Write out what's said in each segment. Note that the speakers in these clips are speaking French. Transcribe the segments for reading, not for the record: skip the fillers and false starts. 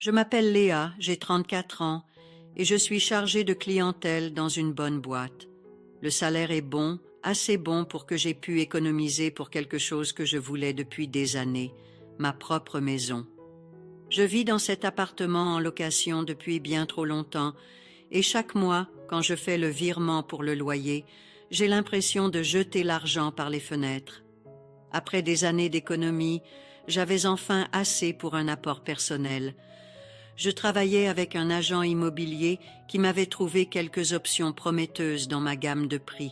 Je m'appelle Léa, j'ai 34 ans et je suis chargée de clientèle dans une bonne boîte. Le salaire est bon, assez bon pour que j'ai pu économiser pour quelque chose que je voulais depuis des années, ma propre maison. Je vis dans cet appartement en location depuis bien trop longtemps et chaque mois, quand je fais le virement pour le loyer, j'ai l'impression de jeter l'argent par les fenêtres. Après des années d'économie, j'avais enfin assez pour un apport personnel. Je travaillais avec un agent immobilier qui m'avait trouvé quelques options prometteuses dans ma gamme de prix.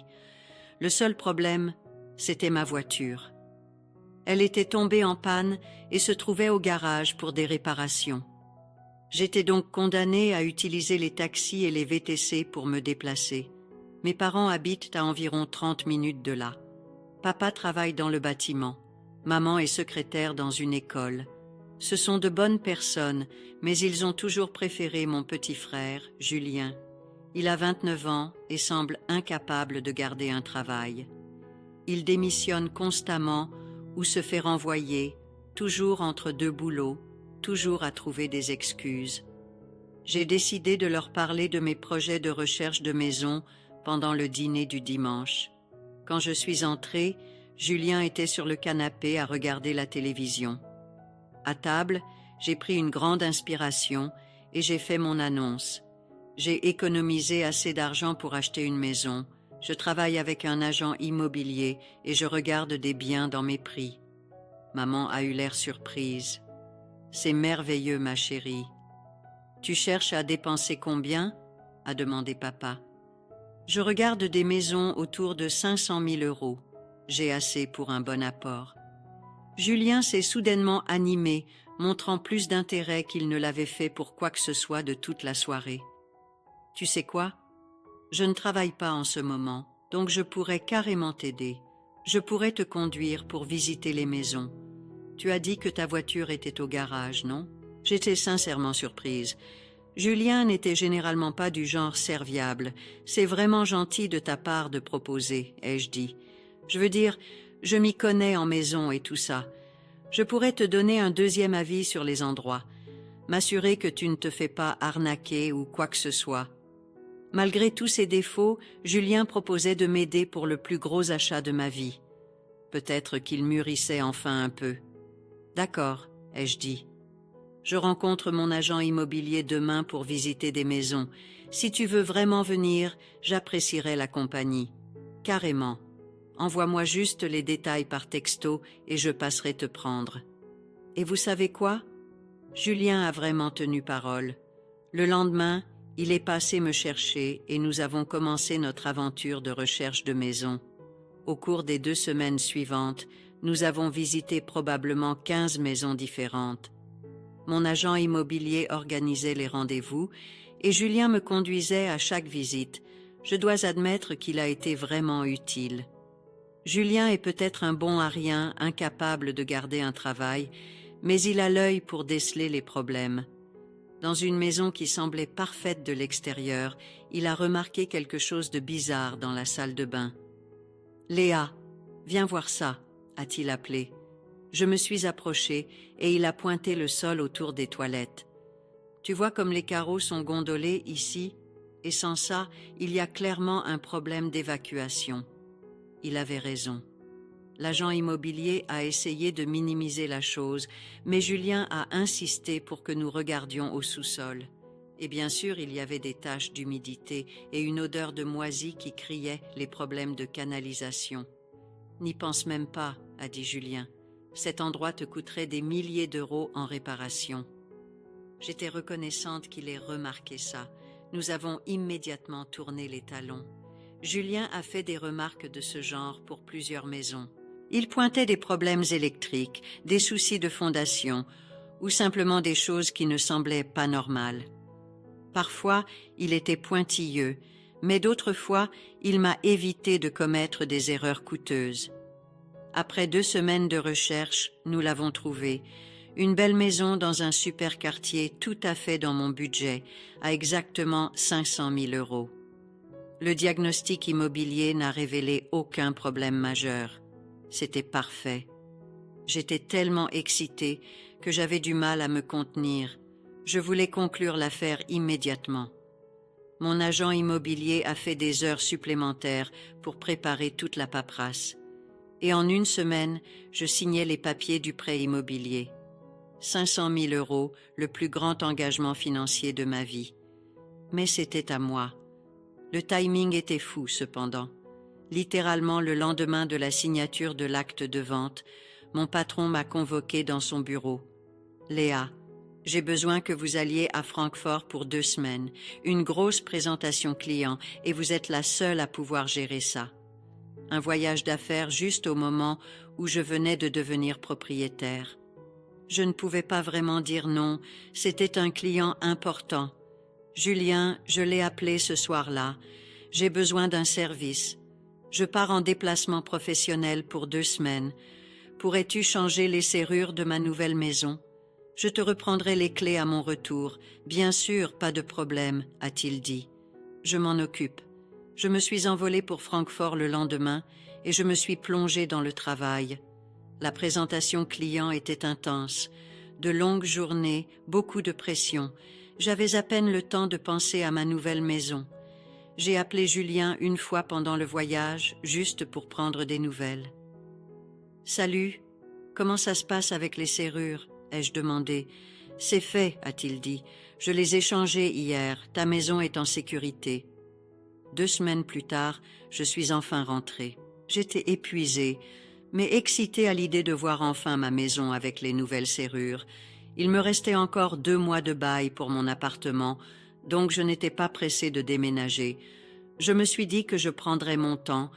Le seul problème, c'était ma voiture. Elle était tombée en panne et se trouvait au garage pour des réparations. J'étais donc condamnée à utiliser les taxis et les VTC pour me déplacer. Mes parents habitent à environ 30 minutes de là. Papa travaille dans le bâtiment. Maman est secrétaire dans une école. Ce sont de bonnes personnes, mais ils ont toujours préféré mon petit frère, Julien. Il a 29 ans et semble incapable de garder un travail. Il démissionne constamment ou se fait renvoyer, toujours entre deux boulots, toujours à trouver des excuses. J'ai décidé de leur parler de mes projets de recherche de maison pendant le dîner du dimanche. Quand je suis entrée, Julien était sur le canapé à regarder la télévision. À table, j'ai pris une grande inspiration et j'ai fait mon annonce. J'ai économisé assez d'argent pour acheter une maison. Je travaille avec un agent immobilier et je regarde des biens dans mes prix. Maman a eu l'air surprise. « C'est merveilleux, ma chérie. »« Tu cherches à dépenser combien ?» a demandé papa. « Je regarde des maisons autour de 500 000 euros. J'ai assez pour un bon apport. » Julien s'est soudainement animé, montrant plus d'intérêt qu'il ne l'avait fait pour quoi que ce soit de toute la soirée. « Tu sais quoi? Je ne travaille pas en ce moment, donc je pourrais carrément t'aider. Je pourrais te conduire pour visiter les maisons. Tu as dit que ta voiture était au garage, non? » J'étais sincèrement surprise. Julien n'était généralement pas du genre serviable. « C'est vraiment gentil de ta part de proposer, » ai-je dit. « Je veux dire, je m'y connais en maison et tout ça. Je pourrais te donner un deuxième avis sur les endroits, m'assurer que tu ne te fais pas arnaquer ou quoi que ce soit. » Malgré tous ses défauts, Julien proposait de m'aider pour le plus gros achat de ma vie. Peut-être qu'il mûrissait enfin un peu. « D'accord, » ai-je dit. « Je rencontre mon agent immobilier demain pour visiter des maisons. Si tu veux vraiment venir, j'apprécierais la compagnie. Carrément. Envoie-moi juste les détails par texto et je passerai te prendre. » Et vous savez quoi? Julien a vraiment tenu parole. Le lendemain, il est passé me chercher et nous avons commencé notre aventure de recherche de maison. Au cours des 2 semaines suivantes, nous avons visité probablement 15 maisons différentes. Mon agent immobilier organisait les rendez-vous et Julien me conduisait à chaque visite. Je dois admettre qu'il a été vraiment utile. Julien est peut-être un bon à rien, incapable de garder un travail, mais il a l'œil pour déceler les problèmes. Dans une maison qui semblait parfaite de l'extérieur, il a remarqué quelque chose de bizarre dans la salle de bain. « Léa, viens voir ça », a-t-il appelé. Je me suis approchée et il a pointé le sol autour des toilettes. « Tu vois comme les carreaux sont gondolés ici, et sans ça, il y a clairement un problème d'évacuation. » Il avait raison. L'agent immobilier a essayé de minimiser la chose, mais Julien a insisté pour que nous regardions au sous-sol. Et bien sûr, il y avait des taches d'humidité et une odeur de moisi qui criait les problèmes de canalisation. « N'y pense même pas, » a dit Julien. « Cet endroit te coûterait des milliers d'euros en réparation. » J'étais reconnaissante qu'il ait remarqué ça. Nous avons immédiatement tourné les talons. Julien a fait des remarques de ce genre pour plusieurs maisons. Il pointait des problèmes électriques, des soucis de fondation, ou simplement des choses qui ne semblaient pas normales. Parfois, il était pointilleux, mais d'autres fois, il m'a évité de commettre des erreurs coûteuses. Après 2 semaines de recherche, nous l'avons trouvé. Une belle maison dans un super quartier tout à fait dans mon budget, à exactement 500 000 euros. Le diagnostic immobilier n'a révélé aucun problème majeur. C'était parfait. J'étais tellement excitée que j'avais du mal à me contenir. Je voulais conclure l'affaire immédiatement. Mon agent immobilier a fait des heures supplémentaires pour préparer toute la paperasse. Et en une semaine, je signais les papiers du prêt immobilier. 500 000 €, le plus grand engagement financier de ma vie. Mais c'était à moi. Le timing était fou, cependant. Littéralement le lendemain de la signature de l'acte de vente, mon patron m'a convoqué dans son bureau. « Léa, j'ai besoin que vous alliez à Francfort pour 2 semaines, une grosse présentation client, et vous êtes la seule à pouvoir gérer ça. » Un voyage d'affaires juste au moment où je venais de devenir propriétaire. Je ne pouvais pas vraiment dire non, c'était un client important. Julien, je l'ai appelé ce soir-là. J'ai besoin d'un service. Je pars en déplacement professionnel pour 2 semaines. Pourrais-tu changer les serrures de ma nouvelle maison? Je te reprendrai les clés à mon retour. Bien sûr, pas de problème, a-t-il dit. Je m'en occupe. Je me suis envolée pour Francfort le lendemain et je me suis plongée dans le travail. La présentation client était intense. De longues journées, beaucoup de pression. J'avais à peine le temps de penser à ma nouvelle maison. J'ai appelé Julien une fois pendant le voyage, juste pour prendre des nouvelles. « Salut, comment ça se passe avec les serrures ?» ai-je demandé. « C'est fait, a-t-il dit. Je les ai changées hier, ta maison est en sécurité. » 2 semaines plus tard, je suis enfin rentrée. J'étais épuisée, mais excitée à l'idée de voir enfin ma maison avec les nouvelles serrures. Il me restait encore 2 mois de bail pour mon appartement, donc je n'étais pas pressée de déménager. Je me suis dit que je prendrais mon temps,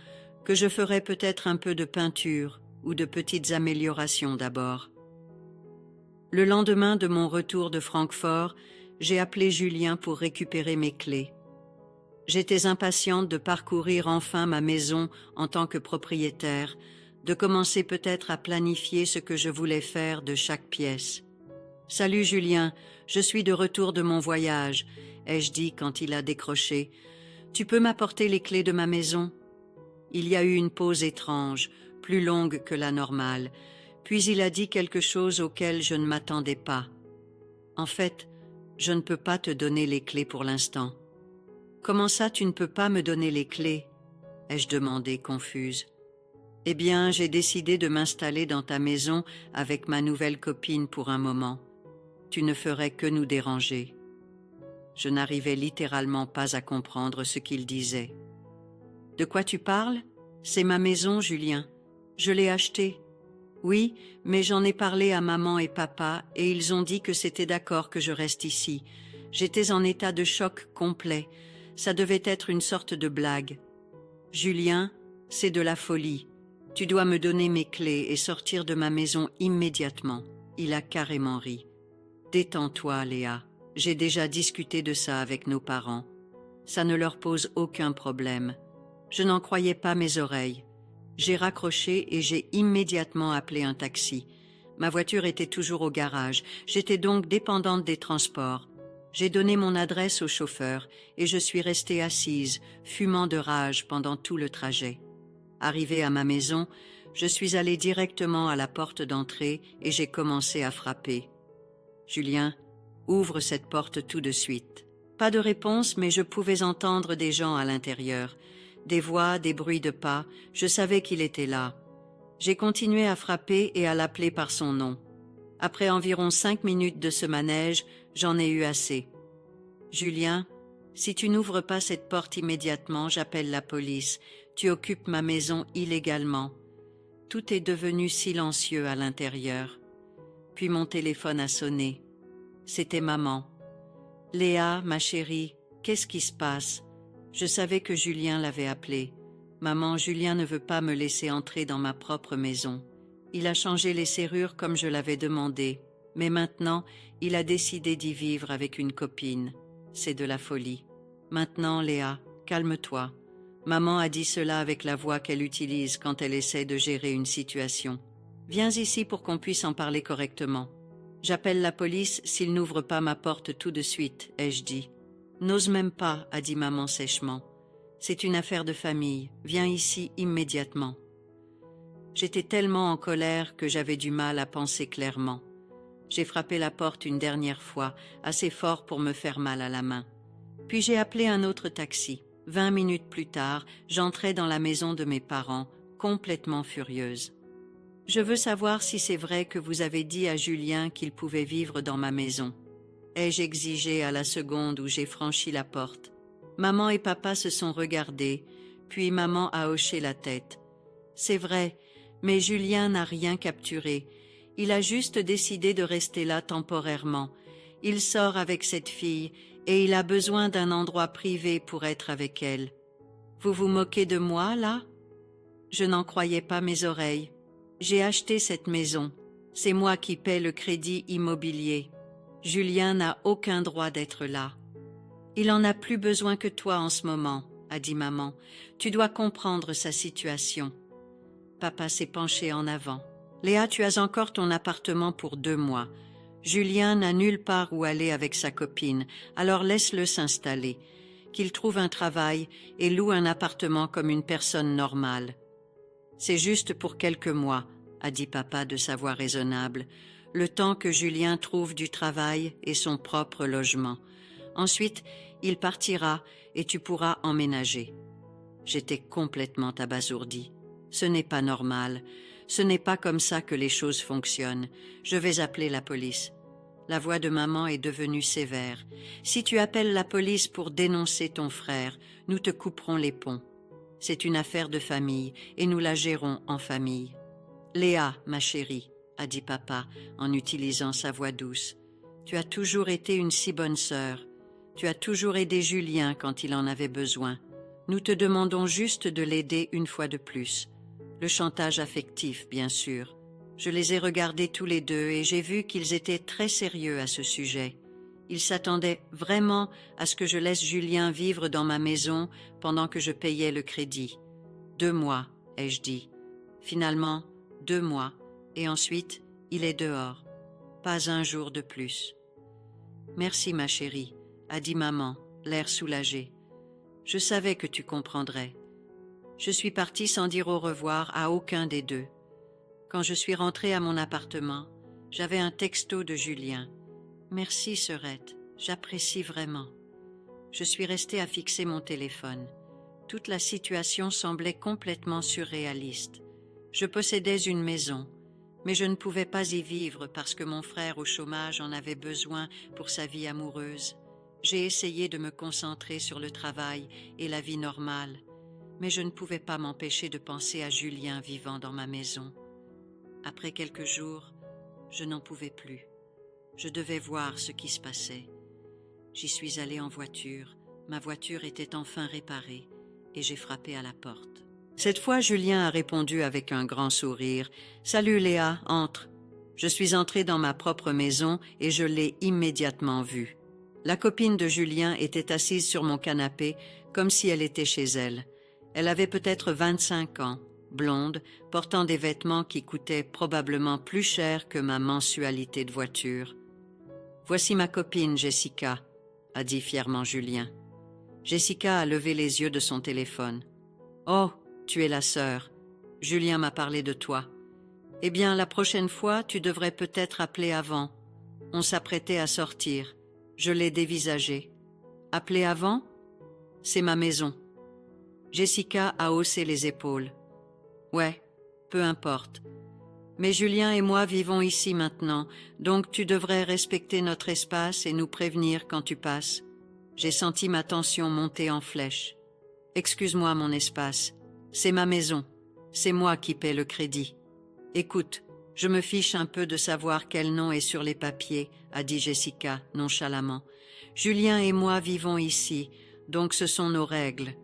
que je ferais peut-être un peu de peinture ou de petites améliorations d'abord. Le lendemain de mon retour de Francfort, j'ai appelé Julien pour récupérer mes clés. J'étais impatiente de parcourir enfin ma maison en tant que propriétaire, de commencer peut-être à planifier ce que je voulais faire de chaque pièce. « Salut Julien, je suis de retour de mon voyage », ai-je dit quand il a décroché. « Tu peux m'apporter les clés de ma maison ?» Il y a eu une pause étrange, plus longue que la normale, puis il a dit quelque chose auquel je ne m'attendais pas. « En fait, je ne peux pas te donner les clés pour l'instant. »« Comment ça, tu ne peux pas me donner les clés ?» ai-je demandé, confuse. « Eh bien, j'ai décidé de m'installer dans ta maison avec ma nouvelle copine pour un moment. Tu ne ferais que nous déranger. » Je n'arrivais littéralement pas à comprendre ce qu'il disait. « De quoi tu parles? C'est ma maison, Julien. Je l'ai achetée. » « Oui, mais j'en ai parlé à maman et papa et ils ont dit que c'était d'accord que je reste ici. J'étais en état de choc complet. Ça devait être une sorte de blague. »« Julien, c'est de la folie. Tu dois me donner mes clés et sortir de ma maison immédiatement. » Il a carrément ri. « Détends-toi, Léa. J'ai déjà discuté de ça avec nos parents. Ça ne leur pose aucun problème. » Je n'en croyais pas mes oreilles. J'ai raccroché et j'ai immédiatement appelé un taxi. Ma voiture était toujours au garage. J'étais donc dépendante des transports. J'ai donné mon adresse au chauffeur et je suis restée assise, fumant de rage pendant tout le trajet. Arrivée à ma maison, je suis allée directement à la porte d'entrée et j'ai commencé à frapper. « Julien, ouvre cette porte tout de suite. » Pas de réponse, mais je pouvais entendre des gens à l'intérieur. Des voix, des bruits de pas, je savais qu'il était là. J'ai continué à frapper et à l'appeler par son nom. Après environ 5 minutes de ce manège, j'en ai eu assez. « Julien, si tu n'ouvres pas cette porte immédiatement, j'appelle la police. Tu occupes ma maison illégalement. » Tout est devenu silencieux à l'intérieur. Puis mon téléphone a sonné. C'était maman. « Léa, ma chérie, qu'est-ce qui se passe ?» Je savais que Julien l'avait appelé. « Maman, Julien ne veut pas me laisser entrer dans ma propre maison. Il a changé les serrures comme je l'avais demandé, mais maintenant, il a décidé d'y vivre avec une copine. C'est de la folie. Maintenant, Léa, calme-toi. Maman a dit cela avec la voix qu'elle utilise quand elle essaie de gérer une situation. Viens ici pour qu'on puisse en parler correctement. J'appelle la police s'il n'ouvre pas ma porte tout de suite, ai-je dit. N'ose même pas, a dit maman sèchement. C'est une affaire de famille. Viens ici immédiatement. J'étais tellement en colère que j'avais du mal à penser clairement. J'ai frappé la porte une dernière fois, assez fort pour me faire mal à la main. Puis j'ai appelé un autre taxi. 20 minutes plus tard, j'entrais dans la maison de mes parents, complètement furieuse. « Je veux savoir si c'est vrai que vous avez dit à Julien qu'il pouvait vivre dans ma maison. » ai-je exigé à la seconde où j'ai franchi la porte. Maman et papa se sont regardés, puis maman a hoché la tête. « C'est vrai, mais Julien n'a rien capturé. Il a juste décidé de rester là temporairement. Il sort avec cette fille et il a besoin d'un endroit privé pour être avec elle. Vous vous moquez de moi, là ?» Je n'en croyais pas mes oreilles. J'ai acheté cette maison. C'est moi qui paie le crédit immobilier. Julien n'a aucun droit d'être là. « Il en a plus besoin que toi en ce moment, » a dit maman. « Tu dois comprendre sa situation. » Papa s'est penché en avant. « Léa, tu as encore ton appartement pour 2 mois. Julien n'a nulle part où aller avec sa copine, alors laisse-le s'installer. Qu'il trouve un travail et loue un appartement comme une personne normale. » C'est juste pour quelques mois, a dit papa de sa voix raisonnable, le temps que Julien trouve du travail et son propre logement. Ensuite, il partira et tu pourras emménager. J'étais complètement abasourdie. Ce n'est pas normal. Ce n'est pas comme ça que les choses fonctionnent. Je vais appeler la police. La voix de maman est devenue sévère. Si tu appelles la police pour dénoncer ton frère, nous te couperons les ponts. C'est une affaire de famille et nous la gérons en famille. « Léa, ma chérie, » a dit papa en utilisant sa voix douce, « tu as toujours été une si bonne sœur. Tu as toujours aidé Julien quand il en avait besoin. Nous te demandons juste de l'aider une fois de plus. Le chantage affectif, bien sûr. Je les ai regardés tous les deux et j'ai vu qu'ils étaient très sérieux à ce sujet. Ils s'attendaient vraiment à ce que je laisse Julien vivre dans ma maison pendant que je payais le crédit. 2 mois, ai-je dit. Finalement, 2 mois, et ensuite, il est dehors. Pas un jour de plus. « Merci, ma chérie, » a dit maman, l'air soulagé. « Je savais que tu comprendrais. » Je suis partie sans dire au revoir à aucun des deux. Quand je suis rentrée à mon appartement, j'avais un texto de Julien. « Merci, sœurette, j'apprécie vraiment. » Je suis restée à fixer mon téléphone. Toute la situation semblait complètement surréaliste. Je possédais une maison, mais je ne pouvais pas y vivre parce que mon frère au chômage en avait besoin pour sa vie amoureuse. J'ai essayé de me concentrer sur le travail et la vie normale, mais je ne pouvais pas m'empêcher de penser à Julien vivant dans ma maison. Après quelques jours, je n'en pouvais plus. Je devais voir ce qui se passait. J'y suis allée en voiture. Ma voiture était enfin réparée et j'ai frappé à la porte. Cette fois, Julien a répondu avec un grand sourire. « Salut Léa, entre. » Je suis entrée dans ma propre maison et je l'ai immédiatement vue. La copine de Julien était assise sur mon canapé comme si elle était chez elle. Elle avait peut-être 25 ans, blonde, portant des vêtements qui coûtaient probablement plus cher que ma mensualité de voiture. « Voici ma copine, Jessica, » a dit fièrement Julien. Jessica a levé les yeux de son téléphone. « Oh, tu es la sœur. Julien m'a parlé de toi. Eh bien, la prochaine fois, tu devrais peut-être appeler avant. On s'apprêtait à sortir. Je l'ai dévisagé. Appeler avant? C'est ma maison. » Jessica a haussé les épaules. « Ouais, peu importe. Mais Julien et moi vivons ici maintenant, donc tu devrais respecter notre espace et nous prévenir quand tu passes. » J'ai senti ma tension monter en flèche. « Excuse-moi, mon espace. C'est ma maison. C'est moi qui paie le crédit. Écoute, je me fiche un peu de savoir quel nom est sur les papiers, » a dit Jessica nonchalamment. « Julien et moi vivons ici, donc ce sont nos règles. »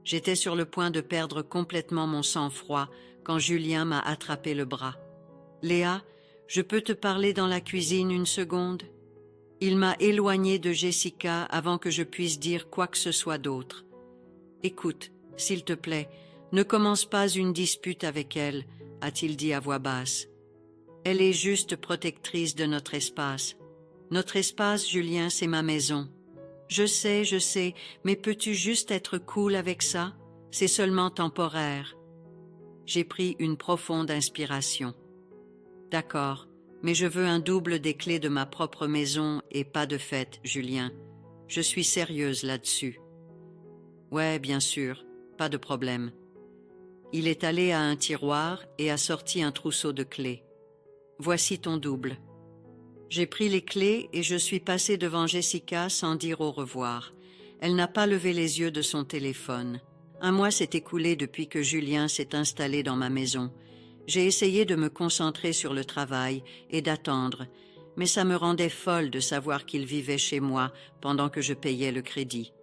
J'étais sur le point de perdre complètement mon sang-froid quand Julien m'a attrapé le bras. « Léa, je peux te parler dans la cuisine une seconde ?» Il m'a éloignée de Jessica avant que je puisse dire quoi que ce soit d'autre. « Écoute, s'il te plaît, ne commence pas une dispute avec elle, » a-t-il dit à voix basse. « Elle est juste protectrice de notre espace. Notre espace, Julien, c'est ma maison. Je sais, mais peux-tu juste être cool avec ça? C'est seulement temporaire. » J'ai pris une profonde inspiration. « D'accord, Mais je veux un double des clés de ma propre maison et pas de fête, Julien. Je suis sérieuse là-dessus. Ouais, bien sûr, pas de problème. Il est allé à un tiroir et a sorti un trousseau de clés. Voici ton double. J'ai pris les clés et je suis passée devant Jessica sans dire au revoir. Elle n'a pas levé les yeux de son téléphone. Un mois s'est écoulé depuis que Julien s'est installé dans ma maison. J'ai essayé de me concentrer sur le travail et d'attendre, mais ça me rendait folle de savoir qu'il vivait chez moi pendant que je payais le crédit.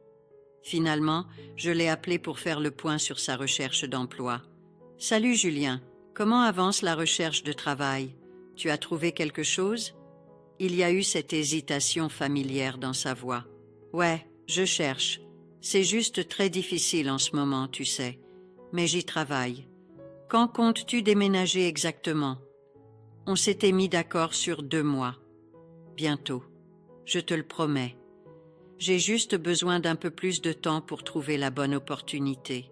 Finalement, je l'ai appelé pour faire le point sur sa recherche d'emploi. « Salut Julien, comment avance la recherche de travail? Tu as trouvé quelque chose ?» Il y a eu cette hésitation familière dans sa voix. « Ouais, je cherche. C'est juste très difficile en ce moment, tu sais. Mais j'y travaille. Quand comptes-tu déménager exactement? » On s'était mis d'accord sur 2 mois. Bientôt. Je te le promets. J'ai juste besoin d'un peu plus de temps pour trouver la bonne opportunité.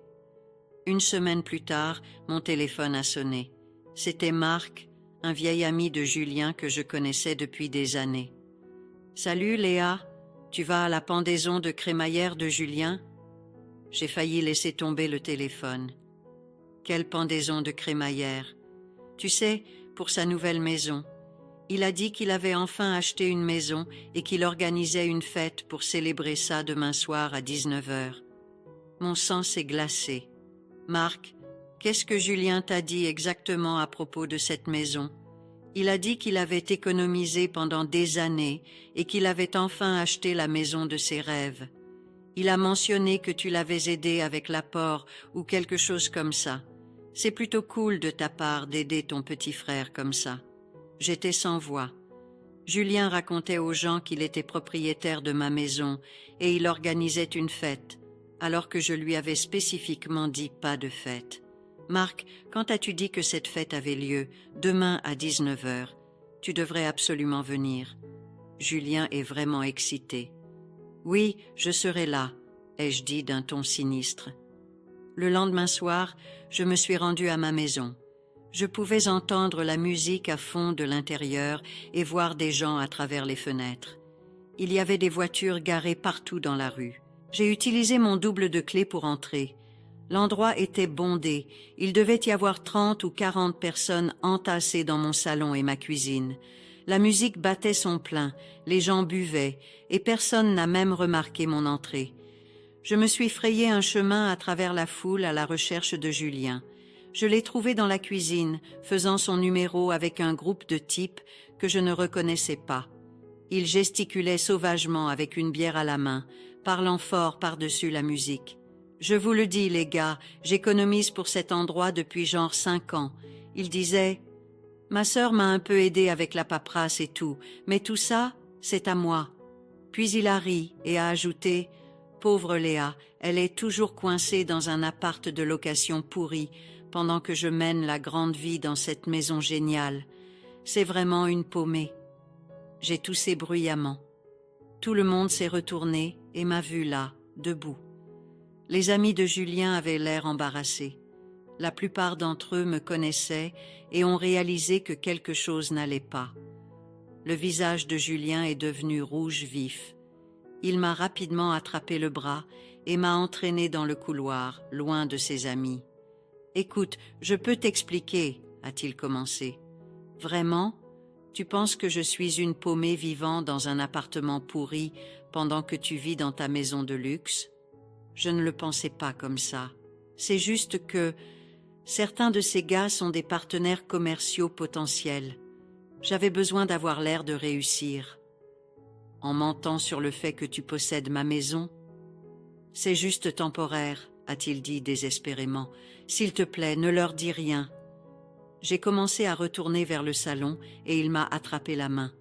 1 semaine plus tard, mon téléphone a sonné. C'était Marc, un vieil ami de Julien que je connaissais depuis des années. « Salut Léa, tu vas à la pendaison de crémaillère de Julien ?» J'ai failli laisser tomber le téléphone. Quelle pendaison de crémaillère? Tu sais, pour sa nouvelle maison. Il a dit qu'il avait enfin acheté une maison et qu'il organisait une fête pour célébrer ça demain soir à 19h. Mon sang s'est glacé. Marc, qu'est-ce que Julien t'a dit exactement à propos de cette maison? Il a dit qu'il avait économisé pendant des années et qu'il avait enfin acheté la maison de ses rêves. Il a mentionné que tu l'avais aidé avec l'apport ou quelque chose comme ça. C'est plutôt cool de ta part d'aider ton petit frère comme ça. J'étais sans voix. Julien racontait aux gens qu'il était propriétaire de ma maison et il organisait une fête, alors que je lui avais spécifiquement dit pas de fête. Marc, quand as-tu dit que cette fête avait lieu? Demain à 19h. Tu devrais absolument venir. Julien est vraiment excité. Oui, je serai là, ai-je dit d'un ton sinistre. Le lendemain soir, je me suis rendue à ma maison. Je pouvais entendre la musique à fond de l'intérieur et voir des gens à travers les fenêtres. Il y avait des voitures garées partout dans la rue. J'ai utilisé mon double de clés pour entrer. L'endroit était bondé. Il devait y avoir 30 ou 40 personnes entassées dans mon salon et ma cuisine. La musique battait son plein, les gens buvaient, et personne n'a même remarqué mon entrée. Je me suis frayé un chemin à travers la foule à la recherche de Julien. Je l'ai trouvé dans la cuisine, faisant son numéro avec un groupe de types que je ne reconnaissais pas. Il gesticulait sauvagement avec une bière à la main, parlant fort par-dessus la musique. « Je vous le dis, les gars, j'économise pour cet endroit depuis genre 5 ans. » Il disait « Ma sœur m'a un peu aidé avec la paperasse et tout, mais tout ça, c'est à moi. » Puis il a ri et a ajouté « Pauvre Léa, elle est toujours coincée dans un appart de location pourri, pendant que je mène la grande vie dans cette maison géniale. C'est vraiment une paumée. » J'ai toussé bruyamment. Tout le monde s'est retourné et m'a vu là, debout. Les amis de Julien avaient l'air embarrassés. La plupart d'entre eux me connaissaient et ont réalisé que quelque chose n'allait pas. Le visage de Julien est devenu rouge vif. Il m'a rapidement attrapé le bras et m'a entraîné dans le couloir, loin de ses amis. « Écoute, je peux t'expliquer, » a-t-il commencé. « Vraiment ? Tu penses que je suis une paumée vivant dans un appartement pourri pendant que tu vis dans ta maison de luxe ? Je ne le pensais pas comme ça. C'est juste que certains de ces gars sont des partenaires commerciaux potentiels. J'avais besoin d'avoir l'air de réussir. En mentant sur le fait que tu possèdes ma maison. C'est juste temporaire, a-t-il dit désespérément. S'il te plaît, ne leur dis rien. J'ai commencé à retourner vers le salon et il m'a attrapé la main.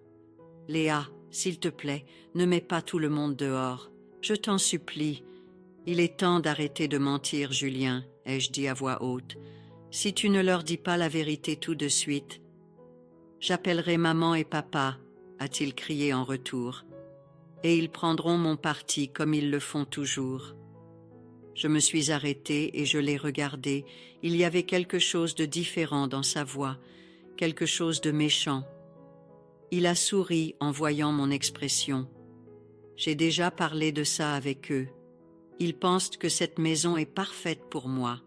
Léa, s'il te plaît, ne mets pas tout le monde dehors. Je t'en supplie. Il est temps d'arrêter de mentir, Julien, ai-je dit à voix haute. Si tu ne leur dis pas la vérité tout de suite, j'appellerai maman et papa, a-t-il crié en retour, et ils prendront mon parti comme ils le font toujours. Je me suis arrêtée et je l'ai regardé. Il y avait quelque chose de différent dans sa voix, quelque chose de méchant. Il a souri en voyant mon expression. J'ai déjà parlé de ça avec eux. Ils pensent que cette maison est parfaite pour moi.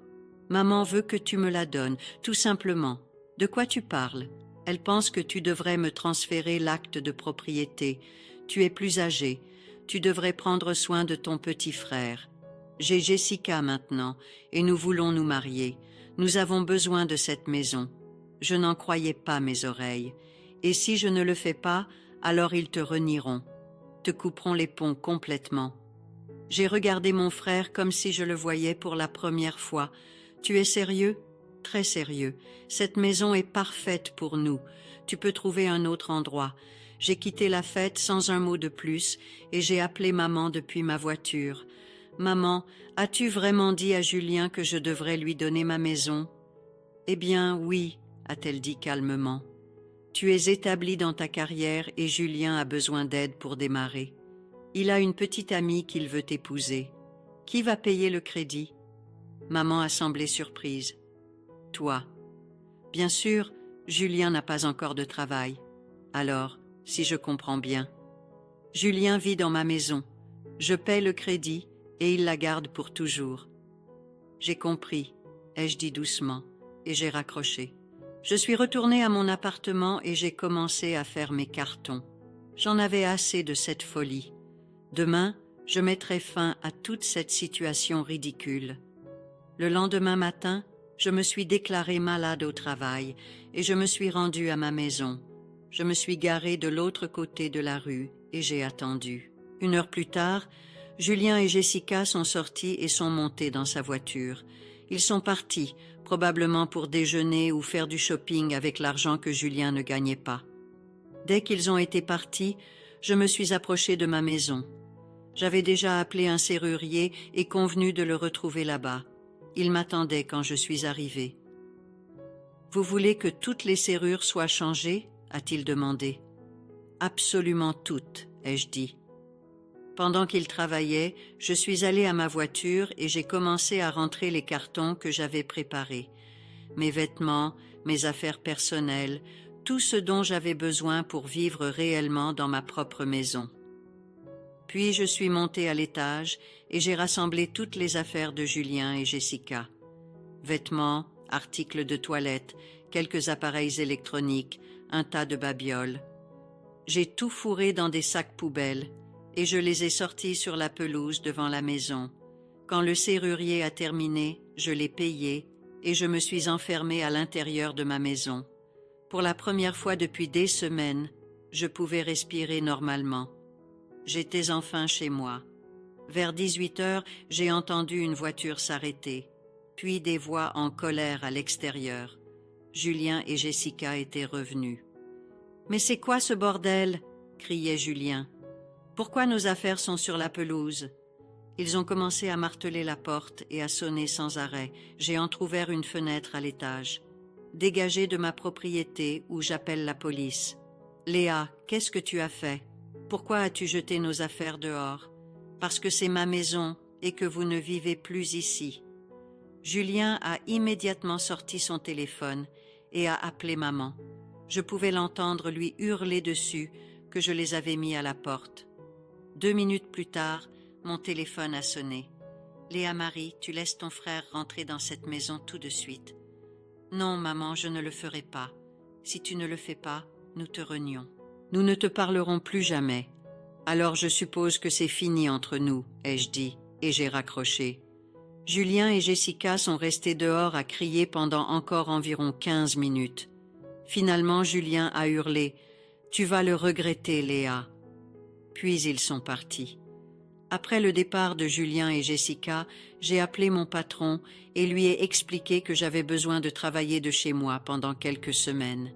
Maman veut que tu me la donnes, tout simplement. De quoi tu parles? Elle pense que tu devrais me transférer l'acte de propriété. Tu es plus âgé. Tu devrais prendre soin de ton petit frère. J'ai Jessica maintenant, et nous voulons nous marier. Nous avons besoin de cette maison. Je n'en croyais pas mes oreilles. Et si je ne le fais pas, alors ils te renieront, te couperont les ponts complètement. J'ai regardé mon frère comme si je le voyais pour la première fois. Tu es sérieux? Très sérieux. Cette maison est parfaite pour nous. Tu peux trouver un autre endroit. J'ai quitté la fête sans un mot de plus et j'ai appelé maman depuis ma voiture. Maman, as-tu vraiment dit à Julien que je devrais lui donner ma maison? Eh bien, oui, a-t-elle dit calmement. Tu es établie dans ta carrière et Julien a besoin d'aide pour démarrer. Il a une petite amie qu'il veut épouser. Qui va payer le crédit? Maman a semblé surprise. Toi. Bien sûr, Julien n'a pas encore de travail. Alors, si je comprends bien. Julien vit dans ma maison. Je paie le crédit et il la garde pour toujours. J'ai compris, ai-je dit doucement, et j'ai raccroché. Je suis retournée à mon appartement et j'ai commencé à faire mes cartons. J'en avais assez de cette folie. Demain, je mettrai fin à toute cette situation ridicule. Le lendemain matin, je me suis déclarée malade au travail et je me suis rendue à ma maison. Je me suis garée de l'autre côté de la rue et j'ai attendu. 1 heure plus tard, Julien et Jessica sont sortis et sont montés dans sa voiture. Ils sont partis, probablement pour déjeuner ou faire du shopping avec l'argent que Julien ne gagnait pas. Dès qu'ils ont été partis, je me suis approchée de ma maison. J'avais déjà appelé un serrurier et convenu de le retrouver là-bas. Il m'attendait quand je suis arrivée. « Vous voulez que toutes les serrures soient changées ?» a-t-il demandé. « Absolument toutes, ai-je dit. » Pendant qu'il travaillait, je suis allée à ma voiture et j'ai commencé à rentrer les cartons que j'avais préparés. Mes vêtements, mes affaires personnelles, tout ce dont j'avais besoin pour vivre réellement dans ma propre maison. Puis je suis montée à l'étage et j'ai rassemblé toutes les affaires de Julien et Jessica. Vêtements, articles de toilette, quelques appareils électroniques, un tas de babioles. J'ai tout fourré dans des sacs poubelles et je les ai sortis sur la pelouse devant la maison. Quand le serrurier a terminé, je l'ai payé et je me suis enfermée à l'intérieur de ma maison. Pour la première fois depuis des semaines, je pouvais respirer normalement. J'étais enfin chez moi. Vers 18 heures, j'ai entendu une voiture s'arrêter, puis des voix en colère à l'extérieur. Julien et Jessica étaient revenus. « Mais c'est quoi ce bordel ?» criait Julien. « Pourquoi nos affaires sont sur la pelouse ?» Ils ont commencé à marteler la porte et à sonner sans arrêt. J'ai entrouvert une fenêtre à l'étage. « Dégagez de ma propriété ou j'appelle la police. »« Léa, qu'est-ce que tu as fait ? Pourquoi as-tu jeté nos affaires dehors ? Parce que c'est ma maison et que vous ne vivez plus ici. » Julien a immédiatement sorti son téléphone et a appelé maman. Je pouvais l'entendre lui hurler dessus que je les avais mis à la porte. 2 minutes plus tard, mon téléphone a sonné. « Léa Marie, tu laisses ton frère rentrer dans cette maison tout de suite. »« Non, maman, je ne le ferai pas. Si tu ne le fais pas, nous te renions. Nous ne te parlerons plus jamais. Alors je suppose que c'est fini entre nous, ai-je dit, et j'ai raccroché. Julien et Jessica sont restés dehors à crier pendant encore environ 15 minutes. Finalement, Julien a hurlé « Tu vas le regretter, Léa !» Puis ils sont partis. Après le départ de Julien et Jessica, j'ai appelé mon patron et lui ai expliqué que j'avais besoin de travailler de chez moi pendant quelques semaines.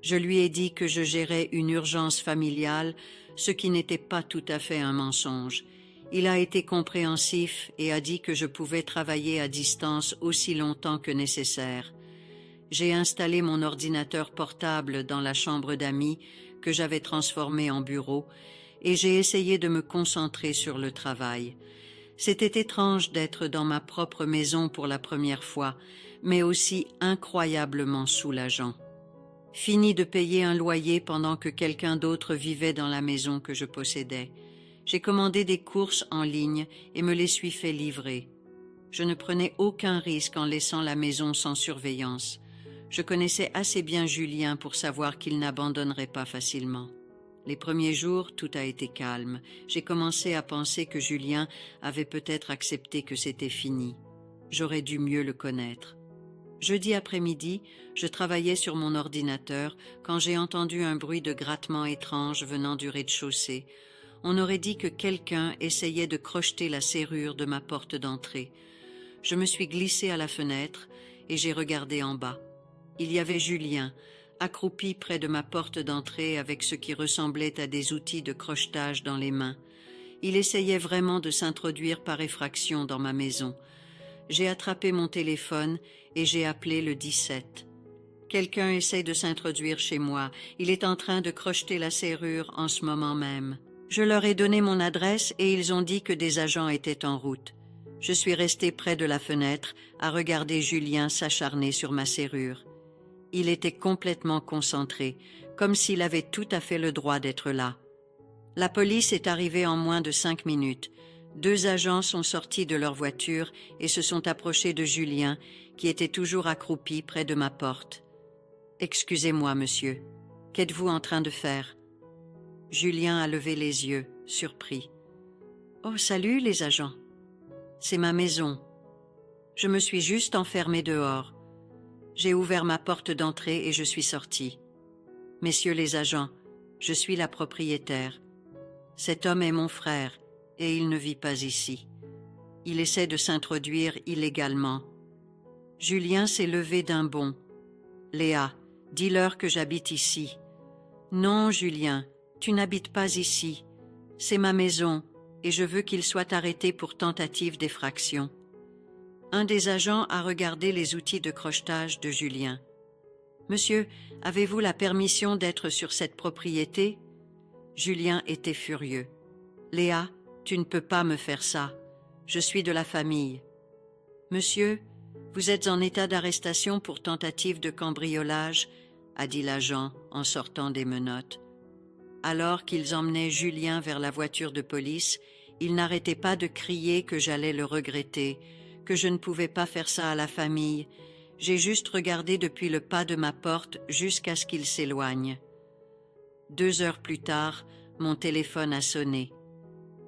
Je lui ai dit que je gérais une urgence familiale, ce qui n'était pas tout à fait un mensonge. Il a été compréhensif et a dit que je pouvais travailler à distance aussi longtemps que nécessaire. J'ai installé mon ordinateur portable dans la chambre d'amis que j'avais transformé en bureau et j'ai essayé de me concentrer sur le travail. C'était étrange d'être dans ma propre maison pour la première fois, mais aussi incroyablement soulageant. Fini de payer un loyer pendant que quelqu'un d'autre vivait dans la maison que je possédais. J'ai commandé des courses en ligne et me les suis fait livrer. Je ne prenais aucun risque en laissant la maison sans surveillance. Je connaissais assez bien Julien pour savoir qu'il n'abandonnerait pas facilement. Les premiers jours, tout a été calme. J'ai commencé à penser que Julien avait peut-être accepté que c'était fini. J'aurais dû mieux le connaître. Jeudi après-midi, je travaillais sur mon ordinateur quand j'ai entendu un bruit de grattement étrange venant du rez-de-chaussée. On aurait dit que quelqu'un essayait de crocheter la serrure de ma porte d'entrée. Je me suis glissée à la fenêtre et j'ai regardé en bas. Il y avait Julien, accroupi près de ma porte d'entrée avec ce qui ressemblait à des outils de crochetage dans les mains. Il essayait vraiment de s'introduire par effraction dans ma maison. J'ai attrapé mon téléphone et j'ai appelé le 17. Quelqu'un essaie de s'introduire chez moi. Il est en train de crocheter la serrure en ce moment même. Je leur ai donné mon adresse et ils ont dit que des agents étaient en route. Je suis restée près de la fenêtre à regarder Julien s'acharner sur ma serrure. Il était complètement concentré, comme s'il avait tout à fait le droit d'être là. La police est arrivée en moins de 5 minutes. 2 agents sont sortis de leur voiture et se sont approchés de Julien, qui était toujours accroupi près de ma porte. « Excusez-moi, monsieur. Qu'êtes-vous en train de faire ?» Julien a levé les yeux, surpris. « Oh, salut, les agents. C'est ma maison. Je me suis juste enfermé dehors. J'ai ouvert ma porte d'entrée et je suis sorti. Messieurs les agents, je suis la propriétaire. Cet homme est mon frère et il ne vit pas ici. Il essaie de s'introduire illégalement. Julien s'est levé d'un bond. Léa, dis-leur que j'habite ici. Non, Julien, tu n'habites pas ici. C'est ma maison et je veux qu'il soit arrêté pour tentative d'effraction. Un des agents a regardé les outils de crochetage de Julien. « Monsieur, avez-vous la permission d'être sur cette propriété ?» Julien était furieux. « Léa, tu ne peux pas me faire ça. Je suis de la famille. »« Monsieur, vous êtes en état d'arrestation pour tentative de cambriolage, » a dit l'agent en sortant des menottes. Alors qu'ils emmenaient Julien vers la voiture de police, il n'arrêtait pas de crier que j'allais le regretter, que je ne pouvais pas faire ça à la famille. J'ai juste regardé depuis le pas de ma porte jusqu'à ce qu'il s'éloigne. 2 heures plus tard, mon téléphone a sonné.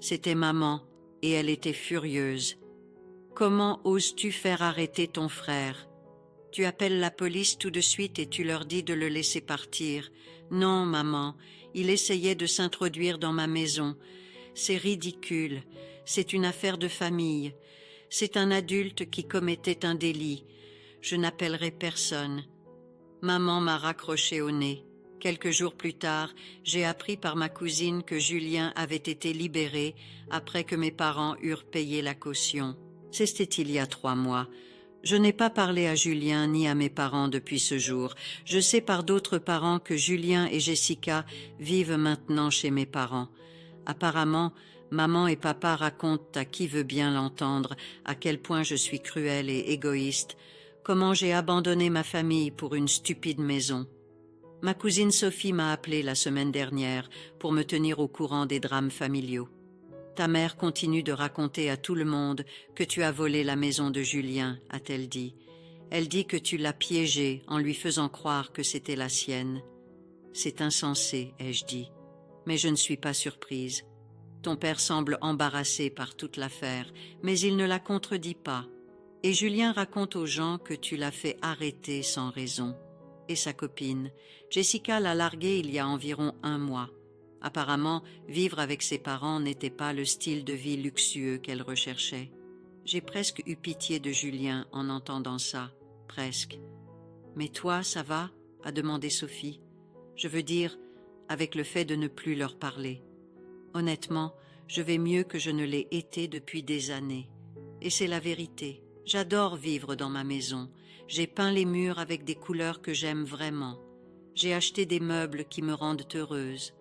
C'était maman et elle était furieuse. « Comment oses-tu faire arrêter ton frère ? Tu appelles la police tout de suite et tu leur dis de le laisser partir. Non, maman, il essayait de s'introduire dans ma maison. C'est ridicule, c'est une affaire de famille. C'est un adulte qui commettait un délit. Je n'appellerai personne. » Maman m'a raccroché au nez. Quelques jours plus tard, j'ai appris par ma cousine que Julien avait été libéré après que mes parents eurent payé la caution. C'était il y a 3 mois. Je n'ai pas parlé à Julien ni à mes parents depuis ce jour. Je sais par d'autres parents que Julien et Jessica vivent maintenant chez mes parents. Apparemment, maman et papa racontent à qui veut bien l'entendre à quel point je suis cruelle et égoïste, comment j'ai abandonné ma famille pour une stupide maison. Ma cousine Sophie m'a appelée la semaine dernière pour me tenir au courant des drames familiaux. Ta mère continue de raconter à tout le monde que tu as volé la maison de Julien, a-t-elle dit. Elle dit que tu l'as piégé en lui faisant croire que c'était la sienne. C'est insensé, ai-je dit, mais je ne suis pas surprise. Ton père semble embarrassé par toute l'affaire, mais il ne la contredit pas. Et Julien raconte aux gens que tu l'as fait arrêter sans raison. Et sa copine, Jessica l'a larguée il y a environ 1 mois. Apparemment, vivre avec ses parents n'était pas le style de vie luxueux qu'elle recherchait. J'ai presque eu pitié de Julien en entendant ça, presque. « Mais toi, ça va ?» a demandé Sophie. Je veux dire, avec le fait de ne plus leur parler. Honnêtement, je vais mieux que je ne l'ai été depuis des années. Et c'est la vérité. J'adore vivre dans ma maison. J'ai peint les murs avec des couleurs que j'aime vraiment. J'ai acheté des meubles qui me rendent heureuse.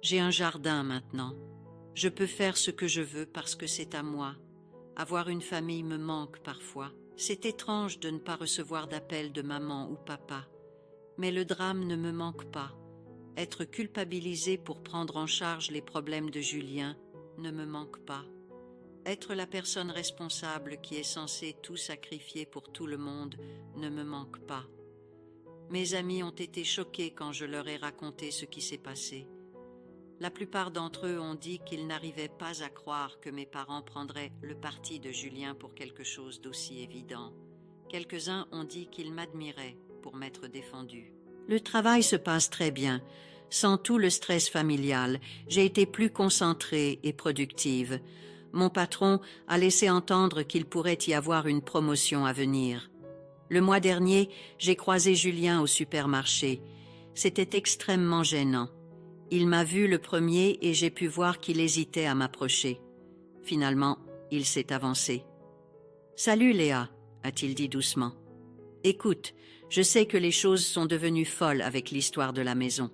J'ai un jardin maintenant. Je peux faire ce que je veux parce que c'est à moi. Avoir une famille me manque parfois. C'est étrange de ne pas recevoir d'appel de maman ou papa. Mais le drame ne me manque pas. Être culpabilisé pour prendre en charge les problèmes de Julien ne me manque pas. Être la personne responsable qui est censée tout sacrifier pour tout le monde ne me manque pas. Mes amis ont été choqués quand je leur ai raconté ce qui s'est passé. La plupart d'entre eux ont dit qu'ils n'arrivaient pas à croire que mes parents prendraient le parti de Julien pour quelque chose d'aussi évident. Quelques-uns ont dit qu'ils m'admiraient pour m'être défendu. Le travail se passe très bien. Sans tout le stress familial, j'ai été plus concentrée et productive. Mon patron a laissé entendre qu'il pourrait y avoir une promotion à venir. Le mois dernier, j'ai croisé Julien au supermarché. C'était extrêmement gênant. Il m'a vu le premier et j'ai pu voir qu'il hésitait à m'approcher. Finalement, il s'est avancé. « Salut Léa », a-t-il dit doucement. « Écoute, je sais que les choses sont devenues folles avec l'histoire de la maison.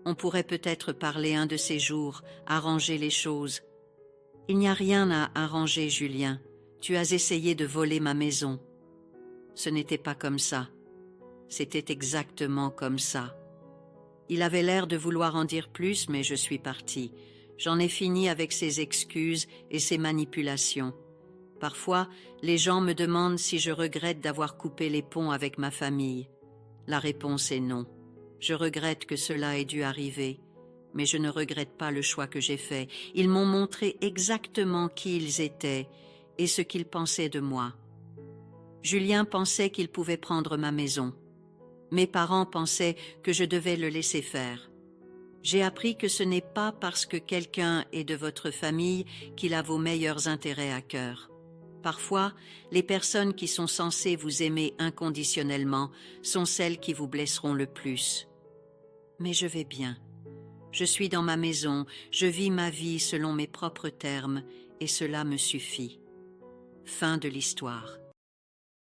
On pourrait peut-être parler un de ces jours, arranger les choses. » « Il n'y a rien à arranger, Julien. Tu as essayé de voler ma maison. » Ce n'était pas comme ça. C'était exactement comme ça. Il avait l'air de vouloir en dire plus, mais je suis partie. J'en ai fini avec ses excuses et ses manipulations. Parfois, les gens me demandent si je regrette d'avoir coupé les ponts avec ma famille. La réponse est non. Je regrette que cela ait dû arriver. Mais je ne regrette pas le choix que j'ai fait. Ils m'ont montré exactement qui ils étaient et ce qu'ils pensaient de moi. Julien pensait qu'il pouvait prendre ma maison. Mes parents pensaient que je devais le laisser faire. J'ai appris que ce n'est pas parce que quelqu'un est de votre famille qu'il a vos meilleurs intérêts à cœur. Parfois, les personnes qui sont censées vous aimer inconditionnellement sont celles qui vous blesseront le plus. Mais je vais bien. Je suis dans ma maison, je vis ma vie selon mes propres termes, et cela me suffit. Fin de l'histoire.